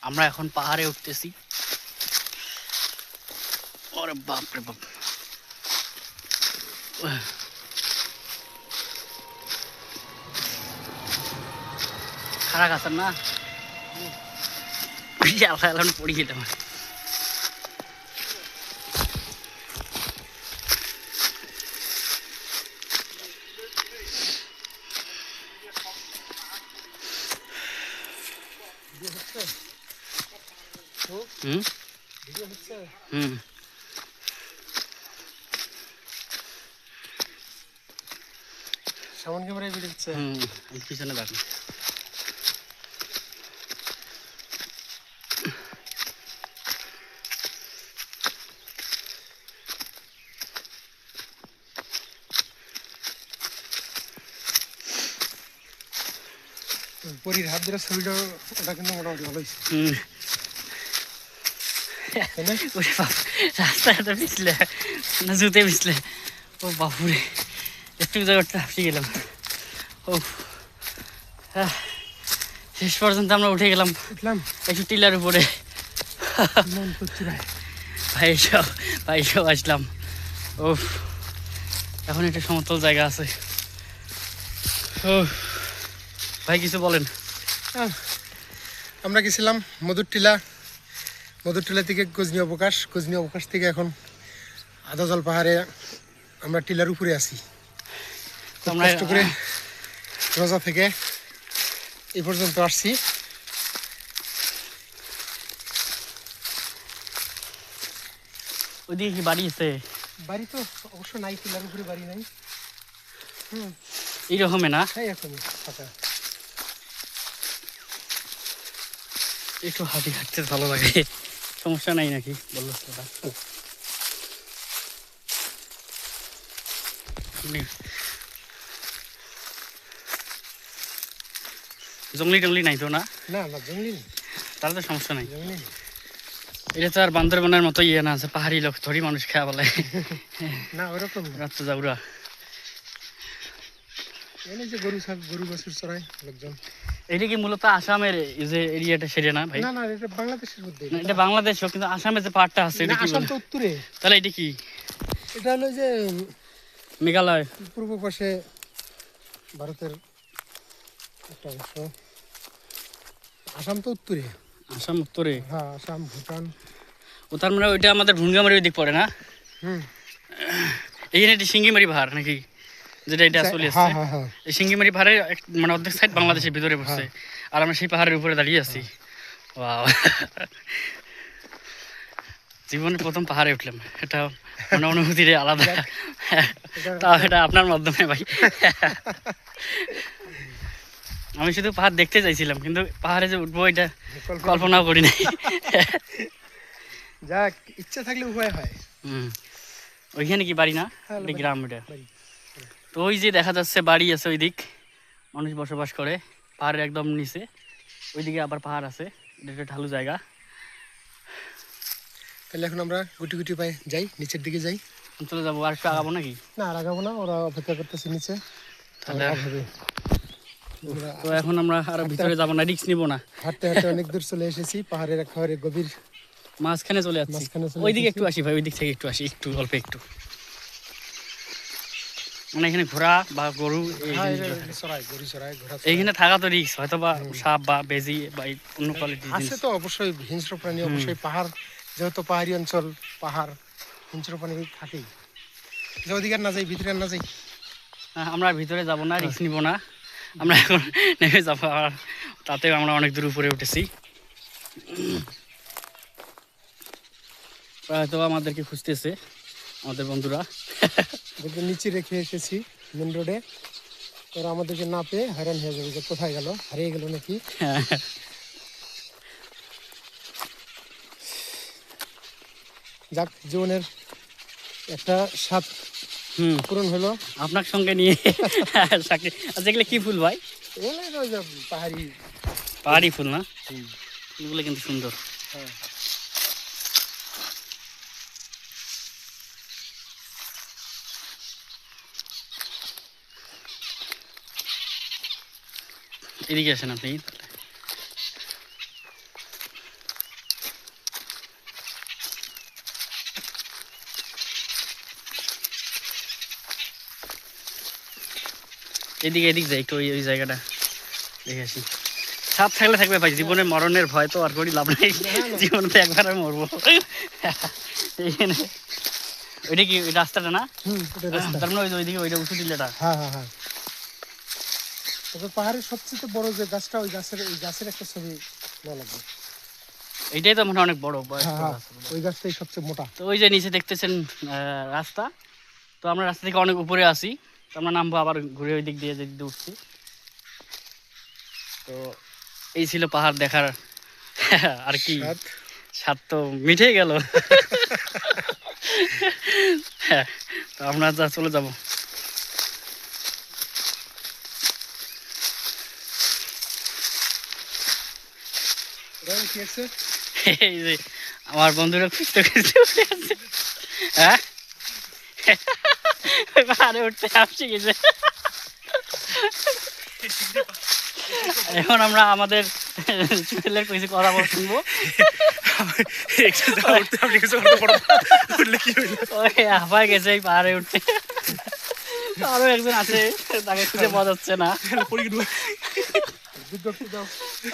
আমরা এখন পাহাড়ে উঠতেছি। ওরে বাপ রে বাপ, খারাপ আছেন না? এখন পড়ে গেলাম। সামন ক্যামেরায় ভিডিও হচ্ছে। পিছনে দেখুন। পরীর হাত ধরে ছবিটা ওটা কিন্তু মোটামুটি ভালো হয়েছে। রাস্তাটা পিছলে না জুতে পিছলে, ও বাপুরে একটু জায়গাটা হাসি গেলাম। ও শেষ পর্যন্ত আমরা উঠে গেলাম একটু টিলার উপরে। ভাই সব আসলাম। ও এখন একটা সমতল জায়গা আছে। ও ভাই কিছু বলেন। আমরা গেছিলাম মধুরটিলা, মধুরটিলা থেকে গজনী অবকাশ, গজনী অবকাশ থেকে এখন আদাজল পাহাড়ে আমরা টিলার উপরে আছি। কষ্ট করে রোজা থেকে এই পর্যন্ত আসছি। ওইদিকে কি বাড়ি আছে? বাড়ি তো অবশ্য নাই, টিলার উপরে বাড়ি নাই। এইরকমই না? এরকমই ফাঁকা। একটু হাঁটি হাঁটতে ভালো লাগে, সমস্যা নাই নাকি বললো? জঙ্গলি টঙ্গলি নাই তো? না না না জঙ্গলি নেই, তাহলে তো সমস্যা নাই। জঙ্গলি নেই। এটা তো আর বান্দরবানের মতো ইয়ে না আছে পাহাড়ি লোক ধরি মানুষ খেয়া বলে না ওরকম রাত্রে যাওরা। এনে যে গরু গরু বাছুর চড়ায় লোকজন। এটা কি মূলত আসামের যে এরিয়াটা সেটা না ভাই? না না এটা বাংলাদেশের মধ্যে। এটা বাংলাদেশ, কিন্তু আসামে যে পাহাড়টা আছে এটা কি? আসাম তো উত্তরে। তাহলে এটা কি? এটা হলো যে মেঘালয় পূর্ব পাশে ভারতের একটা অংশ। আসাম তো উত্তরে। আসাম উত্তরে? হ্যাঁ আসাম ভুটান। ও তার মানে ওইটা আমাদের ভুঙ্গামারি ওই দিক পড়ে না? এইখানে এটি সিঙ্গিমারি পাহাড় নাকি যেটা এটা চলে আসছে? এই সিঙ্গিমারি পাহাড়ের মানে অর্ধেক সাইড বাংলাদেশের ভিতরে পড়ছে, আর আমরা সেই পাহাড়ের উপরে দাঁড়িয়ে আছি। ওয়াও, জীবনে প্রথম পাহাড়ে উঠলাম, এটা মানে অনুভূতির আলাদা। তাও এটা আপনার মাধ্যমে ভাই। আমি শুধু পাহাড় দেখতে চাইছিলাম, কিন্তু পাহাড়ে যে উঠবো এটা কল্পনাও করি নাই। যাক, ইচ্ছা থাকলে উপায় হয়। ওইখানে কি বাড়ি না? গ্রাম এটা তো। ওই যে দেখা যাচ্ছে বাড়ি আছে ওই দিক, মানুষ বসবাস করে পাহাড়ের একদম নিচে। ওইদিকে আবার পাহাড় আছে, এটা একটা ঢালু জায়গা। তাহলে এখন আমরা গুটি গুটি পায়ে যাই, নিচের দিকে যাই। চলে যাবো, আর একটু আগাবো নাকি? না আর আগাবো না, ওরা অপেক্ষা করতেছে নিচে। তাহলে তো এখন আমরা আর ভিতরে যাবো না, রিস্ক নিবো না। হাঁটতে হাঁটতে অনেক দূর চলে এসেছি, পাহাড়ের একেবারে গভীর মাঝখানে চলে যাচ্ছি। ওইদিকে একটু আসি ভাই, ওই দিক থেকে একটু আসি, একটু অল্প একটু। মানে এখানে ঘোড়া বা গরু এইখানে থাকা তো রিস্ক, হয়তো বা সাপ বা বেজি বা অন্য কোয়ালিটির আছে তো অবশ্যই হিংস্র প্রাণী। অবশ্যই পাহাড় যেহেতু পাহাড়ি অঞ্চল, পাহাড় হিংস্র প্রাণী থাকেই। যে অধিকার না যাই, ভিতরে না যাই। আমরা ভিতরে যাব না, রিস্ক নিব না, আমরা এখন নেমে যাবো। আর তাতেও আমরা অনেক দূর উপরে উঠেছি। হয়তো আমাদেরকে খুঁজতেছে আমাদের বন্ধুরা। নিচে রেখে এসেছি মেন রোডে, ওরা আমাদেরকে না পেয়ে হয়রান হয়ে যাবে যে কোথায় গেল, হারিয়ে গেল নাকি। যাক, জীবনের একটা স্বাদ পূরণ হলো আপনার সঙ্গে নিয়ে। যেগুলো কি ফুল ভাই? পাহাড়ি ফুল না? ফুলগুলো কিন্তু সুন্দর। এদিকে আসেন আপনি। এদিকে এদিক যাই একটু, ওই জায়গাটা দেখে আসি। সাপ থাকলে থাকবে ভাই, জীবনে মরণের ভয় তো আর করি লাভ নেই, জীবনে তো একবার আমি মরবো। এইখানে ওইটা কি ওই রাস্তাটা না? তার মানে ওইদিকে ওইটা উঁচু টিলাটা। হ্যাঁ হ্যাঁ হ্যাঁ। তবে পাহাড়ের সবচেয়ে বড় যে গাছটা, ওই গাছের একটা ছবি নেওয়া লাগবে। এইটাই তো মনে হয় অনেক বড় বয়স। ওই গাছটাই সবচেয়ে মোটা। তো ওই যে নিচে দেখতেছেন রাস্তা, তো আমরা রাস্তা থেকে অনেক উপরে আছি, তো আমরা নামবো আবার ঘুরে ওই দিক দিয়ে যেদিকে উঠছি। তো এই ছিল পাহাড় দেখার আর কি স্বাদ তো মিঠে গেল। হ্যাঁ, তো আমরা যা চলে যাব। এই যে আমার বন্ধুরা খুঁজতে খুঁজতে উঠে আছে। হ্যাঁ, পাহাড়ে উঠতে আসছি গেছে। এখন আমরা আমাদের ছেলের কিছু কথা শুনবো। হাফায় গেছে এই পাহাড়ে উঠতে, আরো একজন আছে তাকে খুঁজে পাওয়া যাচ্ছে না।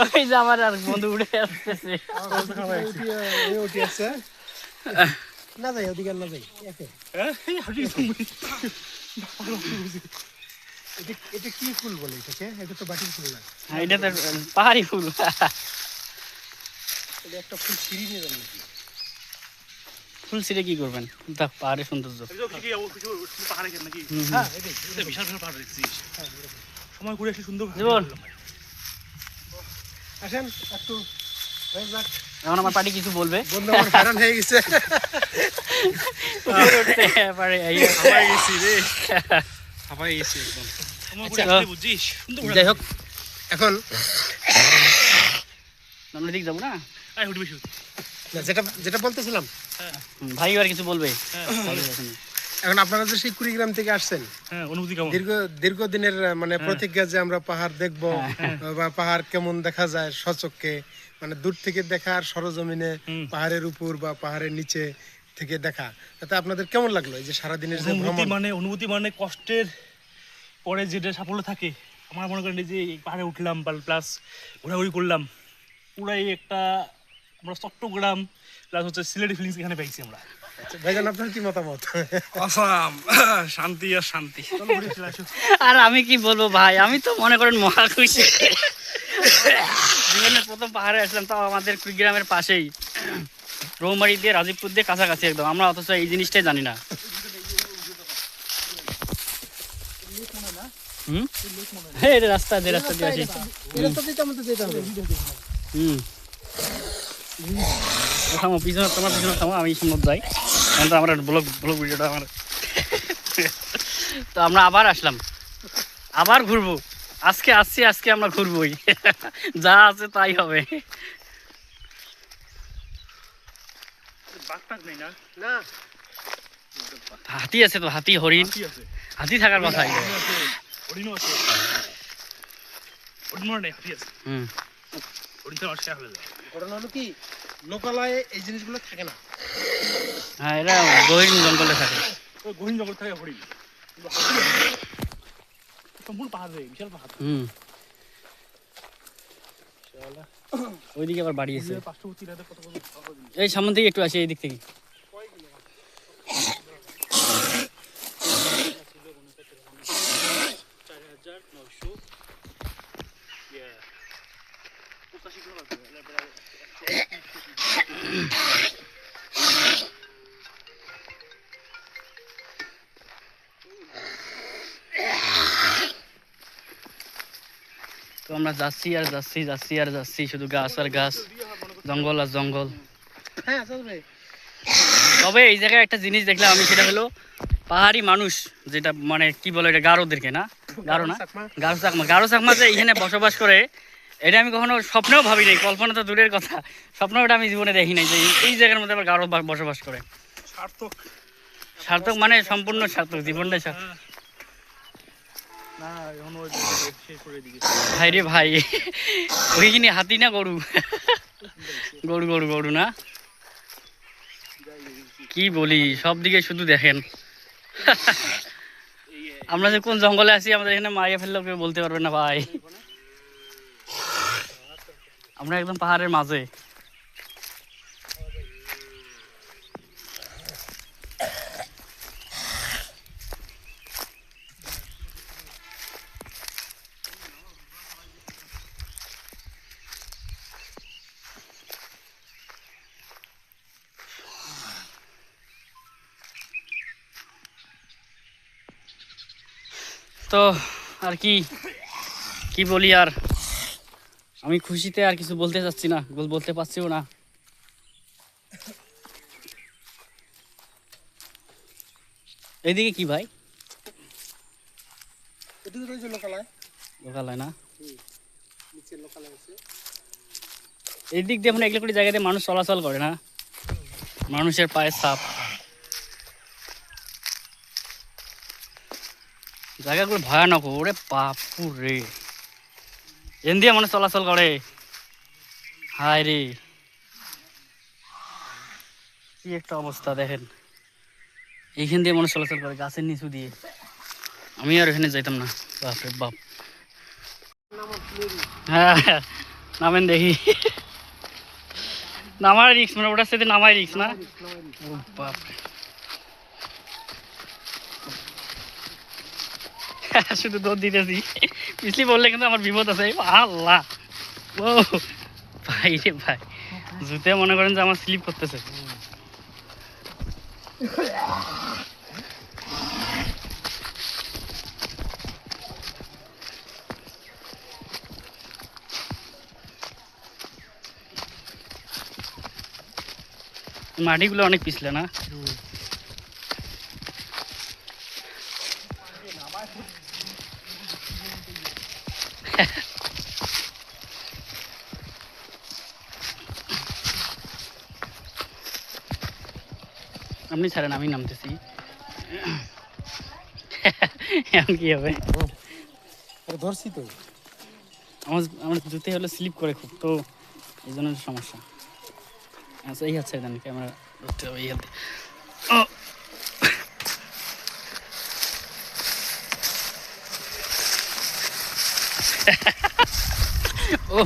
ওই যে আমার আর বন্ধু উঠে আসতেছে। না যাই ওদিকে, না যাই। এটা কি ফুল বলে এটাকে? এটা তো বাটির ফুল না, এটা তো পাহাড়ি ফুল। একটা ফুল ছিঁড়ি নিয়ে যান নাকি? ফুল ছিঁড়ে কি করবেন? দেখ পাহাড়ের সৌন্দর্য। সময় করে এসে সুন্দর জীবন আসেন একটু। এখন আমার পার্টি কিছু বলবে। বন্ধু আমার হয়রান হয়ে গেছে। যাই হোক, এখন আমরা দিক যাবো না, যেটা যেটা বলতেছিলাম, ভাই আর কিছু বলবে। এখন আপনারা যে সেই কুড়িগ্রাম থেকে আসছেন, অনুভূতি কেমন? দীর্ঘদিনের মানে প্রতিজ্ঞা যে আমরা পাহাড় দেখব, বা পাহাড় কেমন দেখা যায় সচক্ষে, মানে দূর থেকে দেখা আর সরজমিনে পাহাড়ের উপর বা পাহাড়ের নিচে থেকে দেখা, তাতে আপনাদের কেমন লাগলো এই যে সারাদিনের যে ভ্রমণ? অনুভূতি মানে কষ্টের পরে যেটা সাফল্য থাকে, আমার মনে করেন যে পাহাড়ে উঠলাম প্লাস ঘোরাঘুরি করলাম, পুরাই একটা আমরা চট্টগ্রাম প্লাস হচ্ছে সিলেটি ফিলিংস এখানে পাইছি আমরা। ভাইজান আপনার কি মতামত? আসাম শান্তি আর শান্তি। আর আমি কি বলবো ভাই, আমি তো মনে করেন মহা খুশি। জীবনের প্রথম পাহাড়ে আসলাম, তাও আমাদের কুড়িগ্রামের পাশেই, রৌমারি দিয়ে রাজীবপুর দিয়ে কাছাকাছি একদম। আমরা অথচ এই জিনিসটাই জানি না। হ্যাঁ, এটা রাস্তা, যে রাস্তা দিয়ে আসি। থামো, পিছনে তোমার পিছনে থামো, আমি সামনে যাই। কারণ তো আমার ব্লগ ভিডিওটা আমার। তো আমরা আবার আসলাম, আবার ঘুরবো। আজকে আমরা ঘুরবোই, যা আছে তাই হবে। হাতি আছে তো, হাতি হরিণ, হাতি থাকার কথা। ঘটনা হলো কি, লোকালয়ে এই জিনিসগুলো থাকে না। হ্যাঁ, এরা গহীন জঙ্গলে থাকে। গহীন জঙ্গল থাকে হরিণ, সম্পূর্ণ পাহাড়, বিশাল পাহাড়। ওইদিকে আবার বাড়ি আছে। এই সামনে থেকে একটু আসি, এই দিক থেকে। তো আমরা যাচ্ছি আর যাচ্ছি, শুধু গাছ আর গাছ, জঙ্গল আর জঙ্গল। তবে এই জায়গায় একটা জিনিস দেখলাম আমি, সেটা হলো পাহাড়ি মানুষ, যেটা মানে কি বলে এটা, গারোদেরকে না, গারো চাকমা যে এখানে বসবাস করে, এটা আমি কখনো স্বপ্নেও ভাবি নাই। কল্পনা তো দূরের কথা, স্বপ্নেও এটা আমি জীবনে দেখি নাই যে এই জায়গার মধ্যে আবার গারো বসবাস করে। সার্থক মানে সম্পূর্ণ সার্থক, জীবনটাই সার্থক। ভাই রে ভাই, ওইখানে হাতি না গরু? গরু না, কি বলি, সব দিকে শুধু দেখেন। আমরা যে কোন জঙ্গলে আছি আমাদের এখানে মারিয়া ফেললেও কেউ বলতে পারবে না ভাই। আমরা একদম পাহাড়ের মাঝে। তো আর কি কি বলি আর, আমি খুশিতে আর কিছু বলতে চাচ্ছি না, বলতে পারছিও না। এইদিকে কি ভাই? এদিকে রয়েছে লোকালয়। লোকালয় না? নিচে লোকালয় আছে। এই দিক দিয়ে মানে এগুলো করে জায়গাতে মানুষ চলাচল করে না, মানুষের পায়ে ছাপ। জায়গাগুলো ভয়ানক, ওরে বাপুর রে, এন দিয়ে মানুষ চলাচল করে। হায় রে, কি একটা অবস্থা দেখেন, এইখান দিয়ে মানুষ চলাচল করে গাছের নিচু দিয়ে। আমি আর এখানে যাইতাম না, বাপরে বাপ। হ্যাঁ নামেন দেখি। নামার রিক্স, মানে ওটার সাথে নামাই রিক্স না? ও বাপরে, শুধু দৌড় দিতেছি, পিছলি বললে কিন্তু আমার বিপদ আছে। আল্লাহ, ও ভাই রে ভাই, জুতে মনে করেন যে আমার স্লিপ করতেছে। মাটিগুলো অনেক পিছলে না? আপনি ছাড়েন, আমি নামতেছি। এখন কি হবে? ধরছি তো, আমার জুতে হলো স্লিপ করে খুব, তো এই জন্য সমস্যা। আচ্ছা এই হাত দেন, ক্যামেরা ধরতে হবে এই হাতে। ও